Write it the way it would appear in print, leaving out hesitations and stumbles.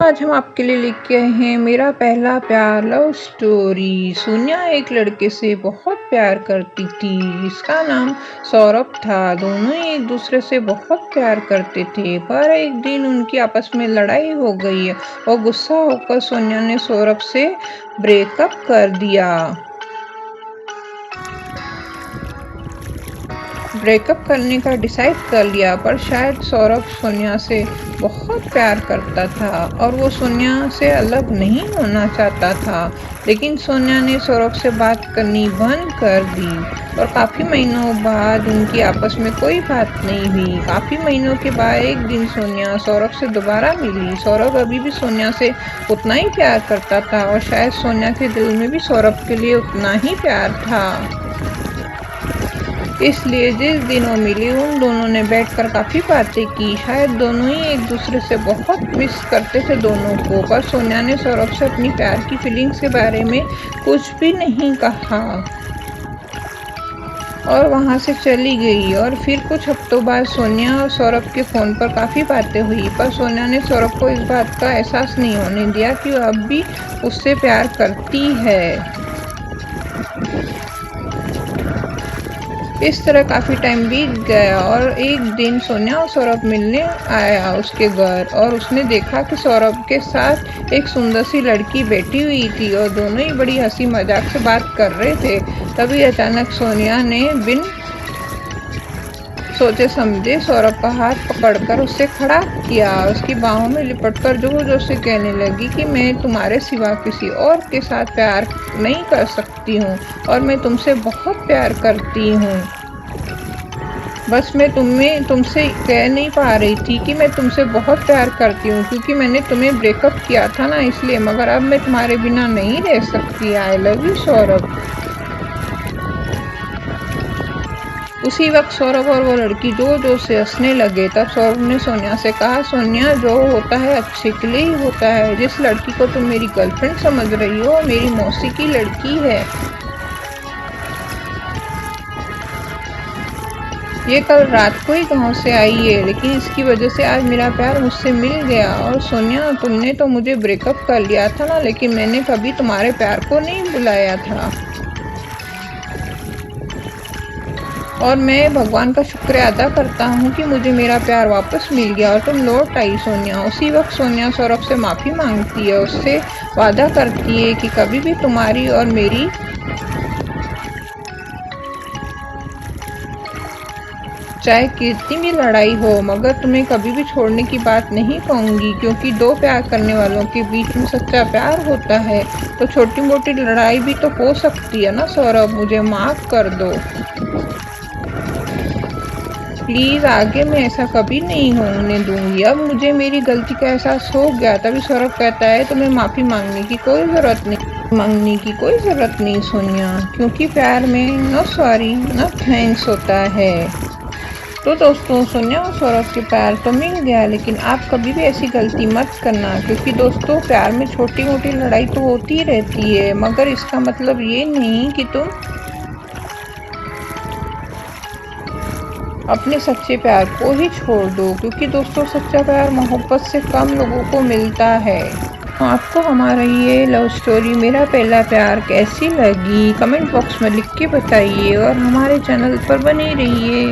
आज हम आपके लिए लेके आए हैं मेरा पहला प्यार लव स्टोरी। सोनिया एक लड़के से बहुत प्यार करती थी जिसका नाम सौरभ था। दोनों ही एक दूसरे से बहुत प्यार करते थे, पर एक दिन उनकी आपस में लड़ाई हो गई और गुस्सा होकर सोनिया ने सौरभ से ब्रेकअप कर दिया। ब्रेकअप करने का डिसाइड कर लिया, पर शायद सौरभ सोनिया से बहुत प्यार करता था और वो सोनिया से अलग नहीं होना चाहता था। लेकिन सोनिया ने सौरभ से बात करनी बंद कर दी और काफ़ी महीनों बाद उनकी आपस में कोई बात नहीं हुई। काफ़ी महीनों के बाद एक दिन सोनिया सौरभ से दोबारा मिली। सौरभ अभी भी सोनिया से उतना ही प्यार करता था और शायद सोनिया के दिल में भी सौरभ के लिए उतना ही प्यार था। इसलिए जिस दिन वो मिली उन दोनों ने बैठकर काफ़ी बातें की। शायद दोनों ही एक दूसरे से बहुत मिस करते थे दोनों को, पर सोनिया ने सौरभ से अपनी प्यार की फीलिंग्स के बारे में कुछ भी नहीं कहा और वहाँ से चली गई। और फिर कुछ हफ्तों बाद सोनिया और सौरभ के फ़ोन पर काफ़ी बातें हुई, पर सोनिया ने सौरभ को इस बात का एहसास नहीं होने दिया कि वो अब भी उससे प्यार करती है। इस तरह काफ़ी टाइम बीत गया और एक दिन सोनिया और सौरभ मिलने आया उसके घर और उसने देखा कि सौरभ के साथ एक सुंदर सी लड़की बैठी हुई थी और दोनों ही बड़ी हंसी मजाक से बात कर रहे थे। तभी अचानक सोनिया ने बिन सोचे समझे सौरभ का हाथ पकड़कर उससे खड़ा किया। उसकी बाहों में लिपटकर जोर जोर से कहने लगी कि मैं तुम्हारे सिवा किसी और के साथ प्यार नहीं कर सकती हूँ और मैं तुमसे बहुत प्यार करती हूँ। बस मैं तुमसे कह नहीं पा रही थी कि मैं तुमसे बहुत प्यार करती हूँ, क्योंकि मैंने तुम्हें ब्रेकअप किया था ना, इसलिए। मगर अब मैं तुम्हारे बिना नहीं रह सकती। I love you Saurabh. उसी वक्त सौरभ और वो लड़की जोर जोर से हंसने लगे। तब सौरभ ने सोनिया से कहा, सोनिया, जो होता है अच्छे के लिए ही होता है। जिस लड़की को तुम मेरी गर्लफ्रेंड समझ रही हो मेरी मौसी की लड़की है। ये कल रात को ही गांव से आई है, लेकिन इसकी वजह से आज मेरा प्यार मुझसे मिल गया। और सोनिया, तुमने तो मुझे ब्रेकअप कर लिया था ना, लेकिन मैंने कभी तुम्हारे प्यार को नहीं बुलाया था। और मैं भगवान का शुक्र अदा करता हूँ कि मुझे मेरा प्यार वापस मिल गया और तुम लौट आई सोनिया। उसी वक्त सोनिया सौरभ से माफ़ी मांगती है, उससे वादा करती है कि कभी भी तुम्हारी और मेरी चाहे कितनी भी लड़ाई हो, मगर तुम्हें कभी भी छोड़ने की बात नहीं कहूँगी, क्योंकि दो प्यार करने वालों के बीच में सच्चा प्यार होता है। तो छोटी मोटी लड़ाई भी तो हो सकती है ना सौरभ, मुझे माफ़ कर दो प्लीज़। आगे मैं ऐसा कभी नहीं होने दूंगी। अब मुझे मेरी गलती का एहसास हो गया। तभी सौरभ कहता है, तुम्हें माफ़ी मांगने की कोई ज़रूरत नहीं सोनिया, क्योंकि प्यार में नो सॉरी नो थैंक्स होता है। तो दोस्तों, सोनिया और सौरभ के प्यार तो मिल गया, लेकिन आप कभी भी ऐसी गलती मत करना, क्योंकि दोस्तों प्यार में छोटी मोटी लड़ाई तो होती रहती है, मगर इसका मतलब ये नहीं कि तुम अपने सच्चे प्यार को ही छोड़ दो, क्योंकि दोस्तों सच्चा प्यार मोहब्बत से कम लोगों को मिलता है। आपको हमारा ये लव स्टोरी मेरा पहला प्यार कैसी लगी कमेंट बॉक्स में लिख के बताइए और हमारे चैनल पर बने रहिए।